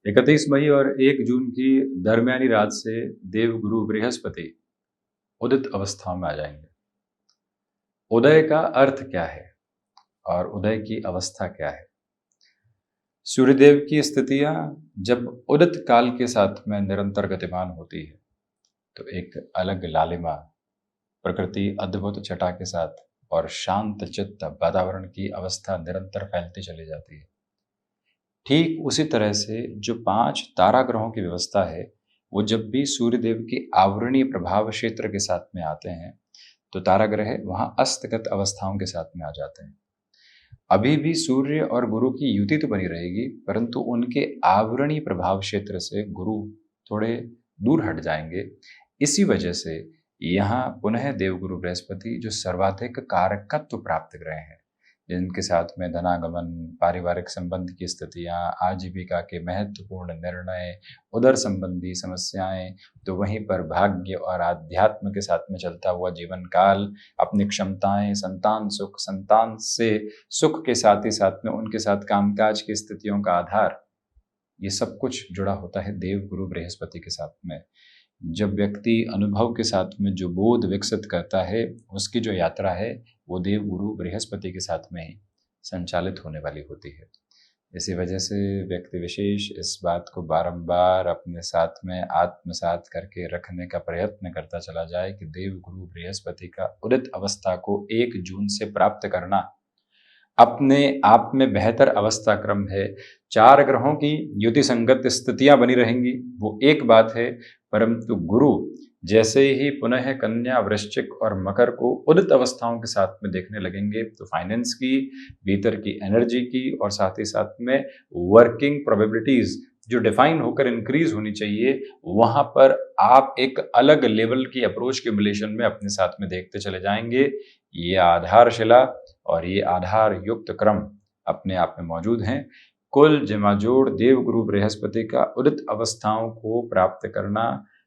31 मई और 1 जून की दरमियानी रात से देवगुरु बृहस्पति उदित अवस्था में आ जाएंगे। उदय का अर्थ क्या है और उदय की अवस्था क्या है? सूर्यदेव की स्थितियां जब उदित काल के साथ में निरंतर गतिमान होती है तो एक अलग लालिमा, प्रकृति अद्भुत छटा के साथ और शांत चित्त वातावरण की अवस्था निरंतर फैलती चली जाती है। ठीक उसी तरह से जो 5 तारा ग्रहों की व्यवस्था है, वो जब भी सूर्यदेव की आवरणीय प्रभाव क्षेत्र के साथ में आते हैं, तो तारा ग्रह वहां अस्तगत अवस्थाओं के साथ में आ जाते हैं। अभी भी सूर्य और गुरु की युति तो बनी रहेगी, परंतु उनके आवरणीय प्रभाव क्षेत्र से गुरु थोड़े दूर हट जाएंगे। इसी वजह से यहाँ पुनः देवगुरु बृहस्पति जो सर्वाधिक कारकत्व प्राप्त ग्रह हैं, जिनके साथ में धनागमन, पारिवारिक संबंध की स्थितियां, आजीविका के महत्वपूर्ण निर्णय, उदर संबंधी समस्याएं, तो वहीं पर भाग्य और आध्यात्म के साथ में चलता हुआ जीवन काल, अपनी क्षमताएं, संतान सुख, संतान से सुख के साथ ही साथ में उनके साथ कामकाज की स्थितियों का आधार, ये सब कुछ जुड़ा होता है देव गुरु बृहस्पति के साथ में। जब व्यक्ति अनुभव के साथ में जो बोध विकसित करता है, उसकी जो यात्रा है वो देव गुरु बृहस्पति के साथ में ही संचालित होने वाली होती है। इसी वजह से व्यक्ति विशेष इस बात को बारंबार अपने साथ में आत्मसात करके रखने का प्रयत्न करता चला जाए कि देव गुरु बृहस्पति का उदित अवस्था को 1 जून से प्राप्त करना अपने आप में बेहतर अवस्था क्रम है। 4 ग्रहों की युति संगत स्थितियां बनी रहेंगी, वो एक बात है, परंतु गुरु जैसे ही पुनः कन्या, वृश्चिक और मकर को उदित अवस्थाओं के साथ में देखने लगेंगे, तो फाइनेंस की, भीतर की एनर्जी की और साथ ही साथ में वर्किंग प्रोबेबिलिटीज जो डिफाइन होकर इंक्रीज होनी चाहिए, वहां पर आप एक अलग लेवल की अप्रोच के रिलेशन में अपने साथ में देखते चले जाएंगे। ये आधारशिला और ये आधार युक्त क्रम अपने आप में मौजूद हैं। कुल जमाजोड़ देवगुरु बृहस्पति का उदित अवस्थाओं को प्राप्त करना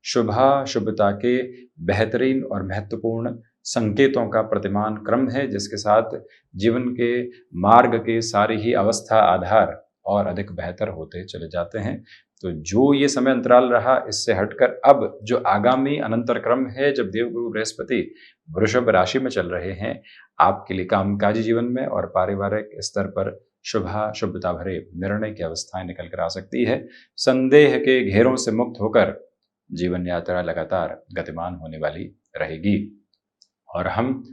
शुभता के बेहतरीन और महत्वपूर्ण संकेतों का प्रतिमान क्रम है, जिसके साथ जीवन के मार्ग के सारी ही अवस्था आधार और अधिक बेहतर होते चले जाते हैं। तो जो ये समय अंतराल रहा, इससे हटकर अब जो आगामी अनंतर क्रम है, जब देवगुरु बृहस्पति वृषभ राशि में चल रहे हैं, आपके लिए कामकाजी जीवन में और पारिवारिक स्तर पर शुभता भरे निर्णय की अवस्थाएं निकल कर आ सकती है। संदेह के घेरों से मुक्त होकर जीवन यात्रा लगातार गतिमान होने वाली रहेगी। और हम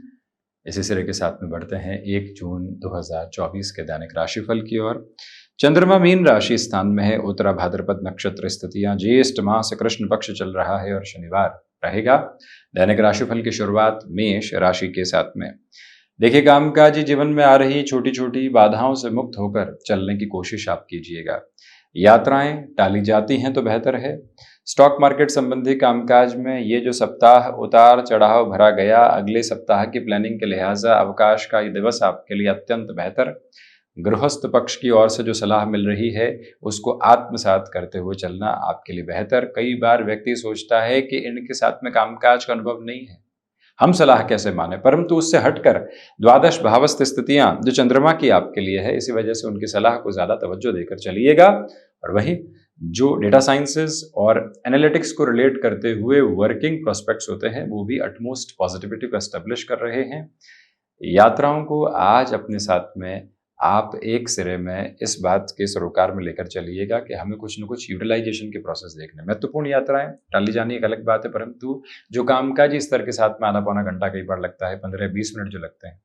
इसी सिरे के साथ में बढ़ते हैं 1 जून 2024 के दैनिक राशिफल की ओर। चंद्रमा मीन राशि स्थान में है, उत्तरा भाद्रपद नक्षत्र स्थितियां, ज्येष्ठ मास कृष्ण पक्ष चल रहा है और शनिवार रहेगा। दैनिक राशिफल की शुरुआत मेष राशि के साथ में। देखिए, कामकाजी जीवन में आ रही छोटी छोटी बाधाओं से मुक्त होकर चलने की कोशिश आप कीजिएगा। यात्राएं टाली जाती हैं तो बेहतर है। स्टॉक मार्केट संबंधी कामकाज में ये जो सप्ताह उतार चढ़ाव भरा गया, अगले सप्ताह की प्लानिंग के लिहाजा अवकाश का ये दिवस आपके लिए अत्यंत बेहतर। गृहस्थ पक्ष की ओर से जो सलाह मिल रही है, उसको आत्मसात करते हुए चलना आपके लिए बेहतर। कई बार व्यक्ति सोचता है कि इनके साथ में कामकाज का अनुभव नहीं है, हम सलाह कैसे माने, परंतु उससे हटकर द्वादश भावस्थ स्थितियां जो चंद्रमा की आपके लिए है, इसी वजह से उनकी सलाह को ज्यादा तवज्जो देकर चलिएगा। और वहीं जो डेटा साइंसेस और एनालिटिक्स को रिलेट करते हुए वर्किंग प्रोस्पेक्ट्स होते हैं, वो भी अटमोस्ट पॉजिटिविटी को एस्टेब्लिश कर रहे हैं। यात्राओं को आज अपने साथ में आप एक सिरे में इस बात के सरोकार में लेकर चलिएगा कि हमें कुछ न कुछ यूटिलाइजेशन के प्रोसेस देखने। महत्वपूर्ण यात्राएं टाली जानी एक अलग बात है, परंतु जो कामकाजी स्तर के साथ में आधा पौना घंटा कई बार लगता है, 15-20 मिनट जो लगते हैं,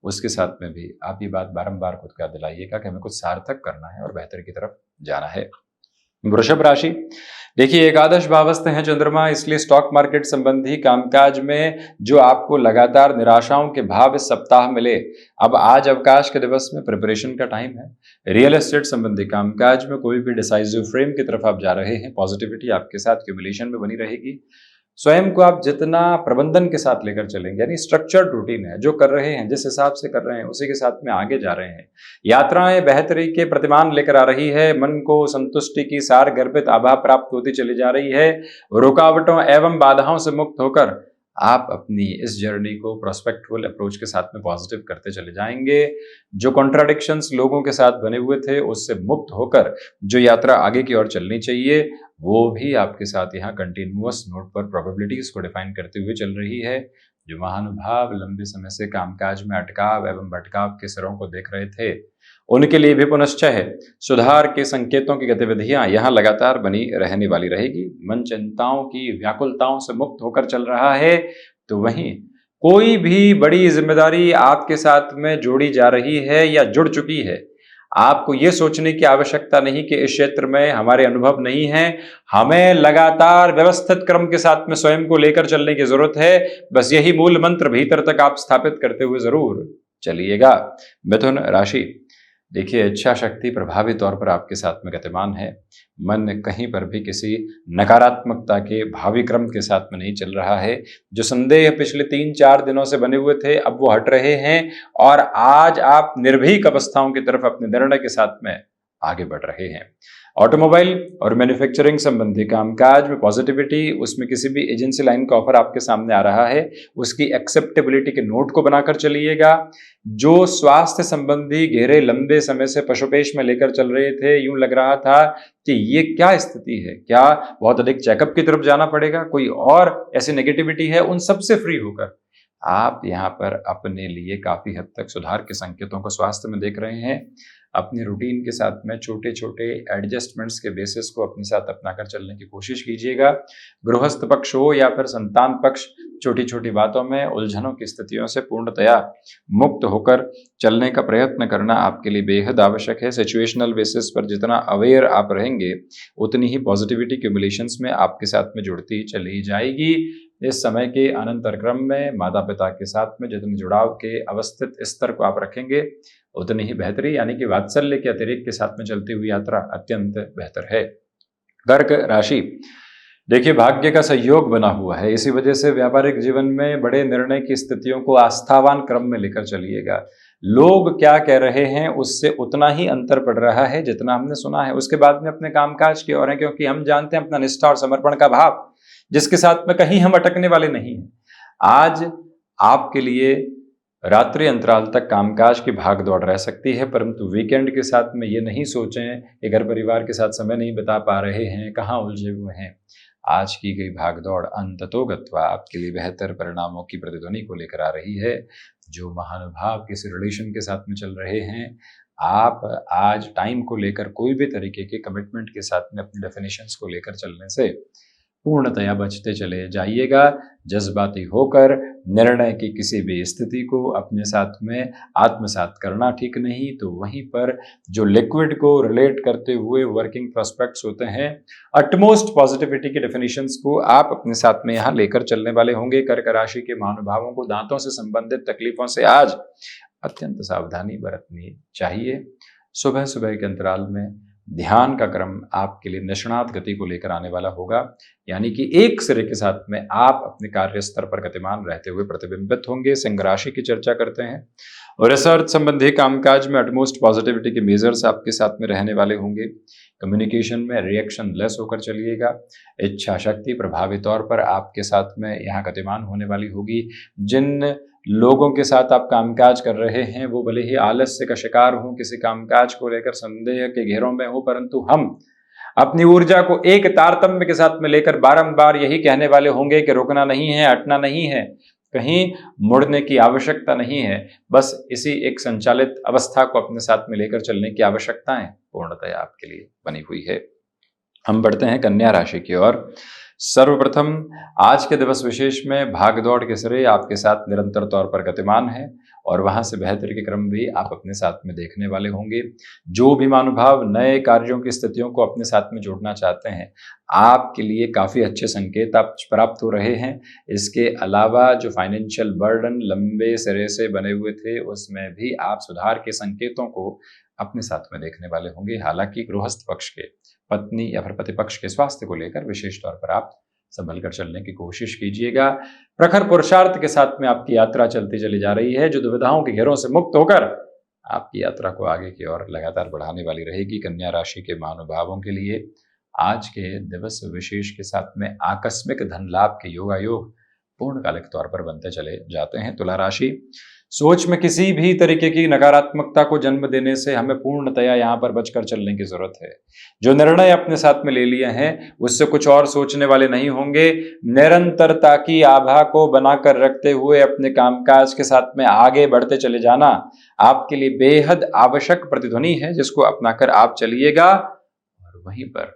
उसके साथ में भी आप ये बात बारंबार खुद का दिलाइएगा कि हमें कुछ सार्थक करना है और बेहतर की तरफ जाना है। वृषभ राशि, देखिए, एकादश भावस्थ है चंद्रमा, इसलिए स्टॉक मार्केट संबंधी कामकाज में जो आपको लगातार निराशाओं के भाव इस सप्ताह मिले, अब आज अवकाश के दिवस में प्रिपरेशन का टाइम है। रियल एस्टेट संबंधी कामकाज में कोई भी डिसाइसिव फ्रेम की तरफ आप जा रहे हैं, पॉजिटिविटी आपके साथ क्यूमुलेशन में बनी रहेगी। स्वयं को आप जितना प्रबंधन के साथ लेकर चलेंगे, यानी स्ट्रक्चर्ड रूटीन है, जो कर रहे हैं, जिस हिसाब से कर रहे हैं, उसी के साथ में आगे जा रहे हैं। यात्राएं बेहतरी के प्रतिमान लेकर आ रही है, मन को संतुष्टि की सार गर्भित आभा प्राप्त होती चली जा रही है। रुकावटों एवं बाधाओं से मुक्त होकर आप अपनी इस जर्नी को प्रोस्पेक्टफुल अप्रोच के साथ में पॉजिटिव करते चले जाएंगे। जो कॉन्ट्राडिक्शंस लोगों के साथ बने हुए थे उससे मुक्त होकर जो यात्रा आगे की ओर चलनी चाहिए वो भी आपके साथ यहाँ कंटिन्यूअस नोट पर प्रोबेबिलिटीज को डिफाइन करते हुए चल रही है। जो महानुभाव लंबे समय से कामकाज में अटकाव एवं भटकाव के सिरों को देख रहे थे उनके लिए भी पुनश्चय है। सुधार के संकेतों की गतिविधियां यहाँ लगातार बनी रहने वाली रहेगी। मन चिंताओं की व्याकुलताओं से मुक्त होकर चल रहा है, तो वहीं कोई भी बड़ी जिम्मेदारी आपके साथ में जोड़ी जा रही है या जुड़ चुकी है। आपको ये सोचने की आवश्यकता नहीं कि इस क्षेत्र में हमारे अनुभव नहीं है। हमें लगातार व्यवस्थित क्रम के साथ में स्वयं को लेकर चलने की जरूरत है। बस यही मूल मंत्र भीतर तक आप स्थापित करते हुए जरूर चलिएगा। मिथुन राशि, देखिए इच्छा शक्ति प्रभावी तौर पर आपके साथ में गतिमान है। मन कहीं पर भी किसी नकारात्मकता के भावी क्रम के साथ में नहीं चल रहा है। जो संदेह पिछले 3-4 दिनों से बने हुए थे अब वो हट रहे हैं और आज आप निर्भीक अवस्थाओं की तरफ अपने निर्णय के साथ में आगे बढ़ रहे हैं। ऑटोमोबाइल और मैन्युफैक्चरिंग संबंधी कामकाज में पॉजिटिविटी, उसमें किसी भी एजेंसी लाइन का ऑफर आपके सामने आ रहा है, उसकी एक्सेप्टेबिलिटी के नोट को बनाकर चलिएगा। जो स्वास्थ्य संबंधी घेरे लंबे समय से पशुपेश में लेकर चल रहे थे, यूं लग रहा था कि ये क्या स्थिति है, क्या बहुत अधिक चेकअप की तरफ जाना पड़ेगा, कोई और ऐसी नेगेटिविटी है, उन सबसे फ्री होकर आप यहाँ पर अपने लिए काफी हद तक सुधार के संकेतों को स्वास्थ्य में देख रहे हैं। अपनी रूटीन के साथ में छोटे छोटे एडजस्टमेंट्स के बेसिस को अपने साथ अपनाकर चलने की कोशिश कीजिएगा। गृहस्थ पक्ष हो या फिर संतान पक्ष, छोटी छोटी बातों में उलझनों की स्थितियों से पूर्णतया मुक्त होकर चलने का प्रयत्न करना आपके लिए बेहद आवश्यक है। सिचुएशनल बेसिस पर जितना अवेयर आप रहेंगे उतनी ही पॉजिटिविटी क्यूमुलेशंस में आपके साथ में जुड़ती चली जाएगी। इस समय के अनंतर क्रम में माता पिता के साथ में जितने जुड़ाव के अवस्थित स्तर को आप रखेंगे उतनी ही बेहतरी, यानी कि वात्सल्य के अतिरिक्त के साथ में चलती हुई यात्रा अत्यंत बेहतर है। कर्क राशि, देखिए भाग्य का सहयोग बना हुआ है, इसी वजह से व्यापारिक जीवन में बड़े निर्णय की स्थितियों को आस्थावान क्रम में लेकर चलिएगा। लोग क्या कह रहे हैं उससे उतना ही अंतर पड़ रहा है जितना हमने सुना है। उसके बाद में अपने कामकाज की ओर है, क्योंकि हम जानते हैं अपना निष्ठा और समर्पण का भाव, जिसके साथ में कहीं हम अटकने वाले नहीं हैं। आज आपके लिए रात्रि अंतराल तक कामकाज की भाग दौड़ रह सकती है, परंतु वीकेंड के साथ में ये नहीं सोचें कि घर परिवार के साथ समय नहीं बिता पा रहे हैं, कहाँ उलझे हुए हैं। आज की गई भाग दौड़ अंततोगत्वा आपके लिए बेहतर परिणामों की प्रतिध्वनि को लेकर आ रही है। जो महानुभाव किसी रिलेशन के साथ में चल रहे हैं, आप आज टाइम को लेकर कोई भी तरीके के कमिटमेंट के साथ में अपनी डेफिनेशंस को लेकर चलने से पूर्णतया बचते चले जाइएगा। जज्बाती होकर निर्णय की किसी भी स्थिति को अपने साथ में आत्मसात करना ठीक नहीं। तो वहीं पर जो लिक्विड को रिलेट करते हुए वर्किंग प्रोस्पेक्ट्स होते हैं, अटमोस्ट पॉजिटिविटी के डेफिनेशंस को आप अपने साथ में यहाँ लेकर चलने वाले होंगे। कर्क राशि के महानुभावों को दांतों से संबंधित तकलीफों से आज अत्यंत सावधानी बरतनी चाहिए। सुबह सुबह के अंतराल में ध्यान का क्रम आपके लिए निष्णात गति को लेकर आने वाला होगा, यानी कि एक सिरे के साथ में आप अपने कार्य स्तर पर गतिमान रहते हुए प्रतिबिंबित होंगे। सिंह राशि की चर्चा करते हैं और रिसर्च संबंधी कामकाज में अटमोस्ट पॉजिटिविटी के मेजर्स आपके साथ में रहने वाले होंगे। कम्युनिकेशन में रिएक्शन लेस होकर चलिएगा। इच्छा शक्ति प्रभावी तौर पर आपके साथ में यहाँ गतिमान होने वाली होगी। जिन लोगों के साथ आप कामकाज कर रहे हैं वो भले ही आलस्य का शिकार हो, किसी कामकाज को लेकर संदेह के घेरों में हो, परंतु हम अपनी ऊर्जा को एक तारतम्य के साथ में लेकर बारंबार यही कहने वाले होंगे कि रुकना नहीं है, हटना नहीं है, कहीं मुड़ने की आवश्यकता नहीं है। बस इसी एक संचालित अवस्था को अपने साथ में लेकर चलने की आवश्यकताएं पूर्णतया आपके लिए बनी हुई है। हम बढ़ते हैं कन्या राशि की ओर। सर्वप्रथम आज के दिवस विशेष में भागदौड़ के सिरे आपके साथ निरंतर तौर पर गतिमान है और वहां से बेहतर के क्रम भी आप अपने साथ में देखने वाले होंगे। जो भी महानुभाव नए कार्यों की स्थितियों को अपने साथ में जोड़ना चाहते हैं, आपके लिए काफी अच्छे संकेत आप प्राप्त हो रहे हैं। इसके अलावा जो फाइनेंशियल बर्डन लंबे सिरे से बने हुए थे उसमें भी आप सुधार के संकेतों को अपने साथ में देखने वाले होंगे। हालांकि गृहस्थ पक्ष के पत्नी या फिर पति पक्ष के स्वास्थ्य को लेकर विशेष तौर पर आप संभल कर चलने की कोशिश कीजिएगा। प्रखर पुरुषार्थ के साथ में आपकी यात्रा चलती चली जा रही है, जो दुविधाओं के घेरों से मुक्त होकर आपकी यात्रा को आगे की ओर लगातार बढ़ाने वाली रहेगी। कन्या राशि के महानुभावों के लिए आज के दिवस विशेष के साथ में आकस्मिक धन लाभ के योगायोग पूर्णकालिक तौर पर बनते चले जाते हैं। तुला राशि, सोच में किसी भी तरीके की नकारात्मकता को जन्म देने से हमें पूर्णतया यहाँ पर बचकर चलने की जरूरत है। जो निर्णय अपने साथ में ले लिए हैं उससे कुछ और सोचने वाले नहीं होंगे। निरंतरता की आभा को बनाकर रखते हुए अपने कामकाज के साथ में आगे बढ़ते चले जाना आपके लिए बेहद आवश्यक प्रतिध्वनि है, जिसको अपनाकर आप चलिएगा। और वहीं पर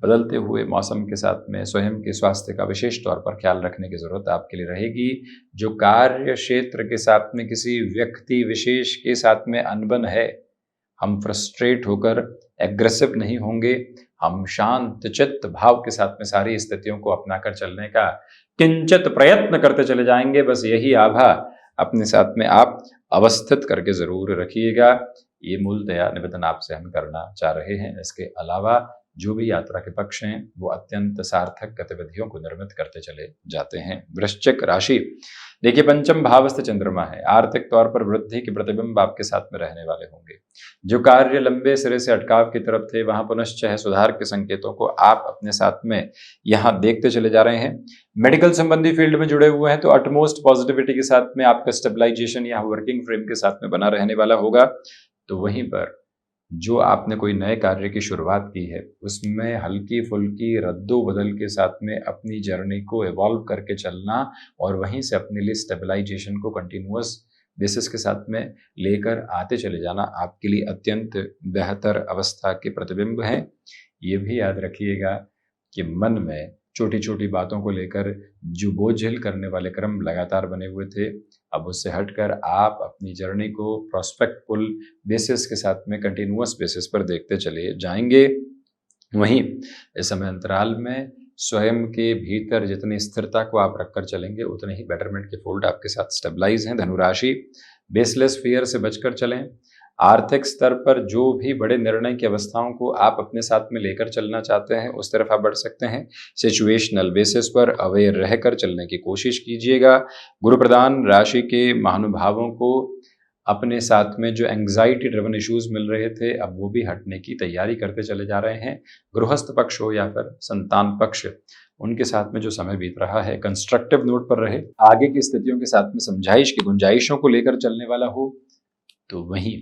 बदलते हुए मौसम के साथ में स्वयं के स्वास्थ्य का विशेष तौर पर ख्याल रखने की जरूरत आपके लिए रहेगी। जो कार्य क्षेत्र के साथ में किसी व्यक्ति विशेष के साथ में अनबन है, हम फ्रस्ट्रेट होकर एग्रेसिव नहीं होंगे। हम शांत चित्त भाव के साथ में सारी स्थितियों को अपनाकर चलने का किंचित प्रयत्न करते चले जाएंगे। बस यही आभा अपने साथ में आप अवस्थित करके जरूर रखिएगा। ये मूलतया निवेदन आपसे हम करना चाह रहे हैं। इसके अलावा जो भी यात्रा के पक्ष हैं वो अत्यंत सार्थक गतिविधियों को निर्मित करते चले जाते हैं। वृश्चिक राशि, देखिए पंचम भावस्थ चंद्रमा है। आर्थिक तौर पर वृद्धि के प्रतिबिंब आपके साथ में रहने वाले होंगे। जो कार्य लंबे सिरे से अटकाव की तरफ थे वहां पुनश्च सुधार के संकेतों को आप अपने साथ में यहाँ देखते चले जा रहे हैं। मेडिकल संबंधी फील्ड में जुड़े हुए हैं तो अटमोस्ट पॉजिटिविटी के साथ में आपका स्टेबलाइजेशन यहाँ वर्किंग फ्रेम के साथ में बना रहने वाला होगा। तो वहीं पर जो आपने कोई नए कार्य की शुरुआत की है उसमें हल्की फुल्की रद्दो बदल के साथ में अपनी जर्नी को इवॉल्व करके चलना और वहीं से अपने लिए स्टेबलाइजेशन को कंटिन्यूअस बेसिस के साथ में लेकर आते चले जाना आपके लिए अत्यंत बेहतर अवस्था के प्रतिबिंब हैं। ये भी याद रखिएगा कि मन में छोटी छोटी बातों को लेकर जो बोझिल करने वाले क्रम लगातार बने हुए थे, अब उससे हटकर आप अपनी जर्नी को प्रोस्पेक्टफुल बेसिस के साथ में कंटिन्यूअस बेसिस पर देखते चले जाएंगे। वहीं इस समय अंतराल में स्वयं के भीतर जितनी स्थिरता को आप रखकर चलेंगे उतने ही बेटरमेंट के फोल्ड आपके साथ स्टेबलाइज हैं। धनुराशि, बेसलेस फियर से बचकर चलें। आर्थिक स्तर पर जो भी बड़े निर्णय की अवस्थाओं को आप अपने साथ में लेकर चलना चाहते हैं उस तरफ आप बढ़ सकते हैं। सिचुएशनल बेसिस पर अवेयर रहकर चलने की कोशिश कीजिएगा। गुरु प्रधान राशि के महानुभावों को अपने साथ में जो एंग्जाइटी ड्रिवन इश्यूज मिल रहे थे अब वो भी हटने की तैयारी करते चले जा रहे हैं। गृहस्थ पक्ष हो या फिर संतान पक्ष, उनके साथ में जो समय बीत रहा है कंस्ट्रक्टिव नोट पर रहे। आगे की स्थितियों के साथ में समझाइश की गुंजाइशों को लेकर चलने वाला हो। तो वहीं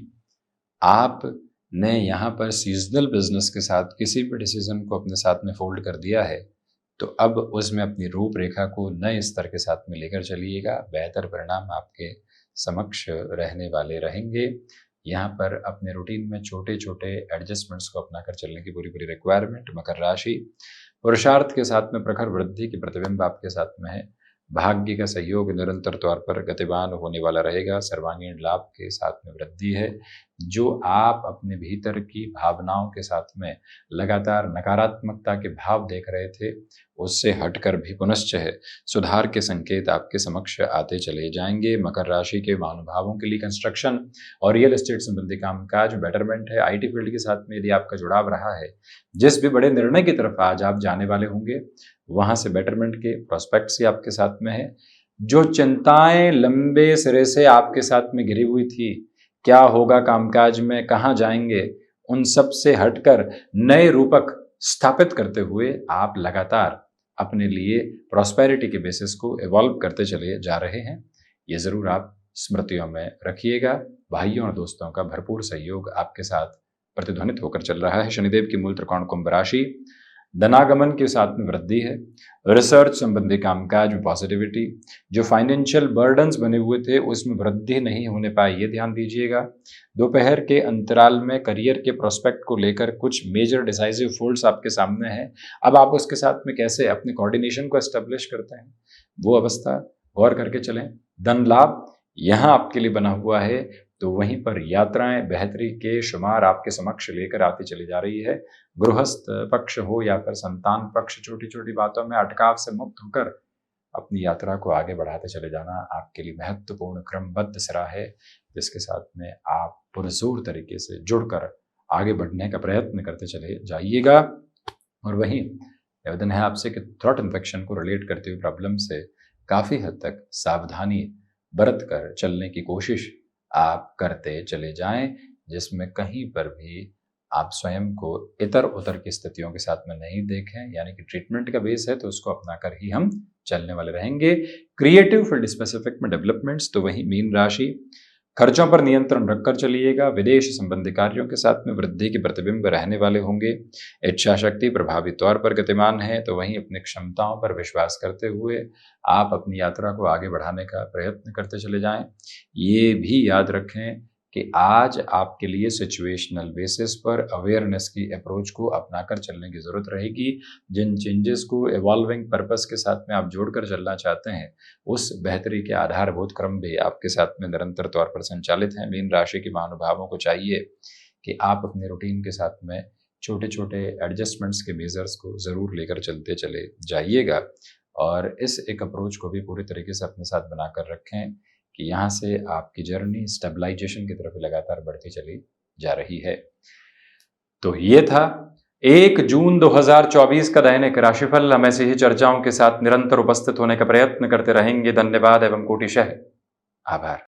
आप ने यहाँ पर सीजनल बिजनेस के साथ किसी भी डिसीजन को अपने साथ में फोल्ड कर दिया है तो अब उसमें अपनी रूपरेखा को नए स्तर के साथ में लेकर चलिएगा। बेहतर परिणाम आपके समक्ष रहने वाले रहेंगे। यहाँ पर अपने रूटीन में छोटे छोटे एडजस्टमेंट्स को अपनाकर चलने की पूरी पूरी रिक्वायरमेंट। मकर राशि, पुरुषार्थ के साथ में प्रखर वृद्धि की प्रतिबिंब आपके साथ में है। भाग्य का सहयोग निरंतर तौर पर गतिवान होने वाला रहेगा। सर्वांगीण लाभ के साथ में वृद्धि है। जो आप अपने भीतर की भावनाओं के साथ में लगातार नकारात्मकता के भाव देख रहे थे उससे हटकर भी पुनश्च सुधार के संकेत आपके समक्ष आते चले जाएंगे। मकर राशि के महानुभावों के लिए कंस्ट्रक्शन और रियल एस्टेट संबंधी कामकाज बेटरमेंट है। आईटी फील्ड के साथ में यदि आपका जुड़ाव रहा है, जिस भी बड़े निर्णय की तरफ आज आप जाने वाले होंगे वहां से बेटरमेंट के प्रोस्पेक्ट्स ही आपके साथ में है। जो चिंताएं लंबे सिरे से आपके साथ में घिरी हुई थी, क्या होगा कामकाज में, कहाँ जाएंगे, उन सब से हटकर नए रूपक स्थापित करते हुए आप लगातार अपने लिए प्रॉस्पेरिटी के बेसिस को इवॉल्व करते चले जा रहे हैं। ये जरूर आप स्मृतियों में रखिएगा। भाइयों और दोस्तों का भरपूर सहयोग आपके साथ प्रतिध्वनित होकर चल रहा है। शनिदेव की मूल त्रिकोण कुंभ राशि, धनागमन के साथ में वृद्धि है। रिसर्च संबंधी कामकाज में पॉजिटिविटी। जो फाइनेंशियल बर्डन्स बने हुए थे उसमें वृद्धि नहीं होने पाई, ये ध्यान दीजिएगा। दोपहर के अंतराल में करियर के प्रोस्पेक्ट को लेकर कुछ मेजर डिसाइसिव फोल्ड्स आपके सामने हैं। अब आप उसके साथ में कैसे अपने कोऑर्डिनेशन को एस्टेब्लिश करते हैं वो अवस्था गौर करके चलें। धन लाभ यहाँ आपके लिए बना हुआ है, तो वहीं पर यात्राएं बेहतरी के शुमार आपके समक्ष लेकर आती चली जा रही है। गृहस्थ पक्ष हो या फिर संतान पक्ष, छोटी छोटी बातों में अटकाव से मुक्त होकर अपनी यात्रा को आगे बढ़ाते चले जाना आपके लिए महत्वपूर्ण क्रमबद्ध सिरा है, जिसके साथ में आप पुरजोर तरीके से जुड़कर आगे बढ़ने का प्रयत्न करते चले जाइएगा। और वहीं निवेदन है आपसे कि थ्रोट इन्फेक्शन को रिलेट करते हुए प्रॉब्लम से काफ़ी हद तक सावधानी बरत कर चलने की कोशिश आप करते चले जाएं, जिसमें कहीं पर भी आप स्वयं को इतर-उतर की स्थितियों के साथ में नहीं देखें, यानी कि ट्रीटमेंट का बेस है तो उसको अपनाकर ही हम चलने वाले रहेंगे। क्रिएटिव फील्ड स्पेसिफिक में डेवलपमेंट्स, तो वही मीन राशि, खर्चों पर नियंत्रण रखकर चलिएगा। विदेश संबंधी कार्यों के साथ में वृद्धि के प्रतिबिंब रहने वाले होंगे। इच्छा शक्ति प्रभावी तौर पर गतिमान है, तो वहीं अपनी क्षमताओं पर विश्वास करते हुए आप अपनी यात्रा को आगे बढ़ाने का प्रयत्न करते चले जाएं। ये भी याद रखें कि आज आपके लिए सिचुएशनल बेसिस पर अवेयरनेस की अप्रोच को अपनाकर चलने की ज़रूरत रहेगी। जिन चेंजेस को इवॉल्विंग पर्पस के साथ में आप जोड़कर चलना चाहते हैं, उस बेहतरी के आधारभूत क्रम भी आपके साथ में निरंतर तौर पर संचालित हैं। मीन राशि के महानुभावों को चाहिए कि आप अपने रूटीन के साथ में छोटे-छोटे एडजस्टमेंट्स के मेजर्स को ज़रूर लेकर चलते चले जाइएगा और इस एक अप्रोच को भी पूरी तरीके से अपने साथ बनाकर रखें कि यहाँ से आपकी जर्नी स्टेबलाइजेशन की तरफ लगातार बढ़ती चली जा रही है। तो ये था 1 जून 2024 का दैनिक राशिफल। हम ऐसी ही चर्चाओं के साथ निरंतर उपस्थित होने का प्रयत्न करते रहेंगे। धन्यवाद एवं कोटिशः आभार।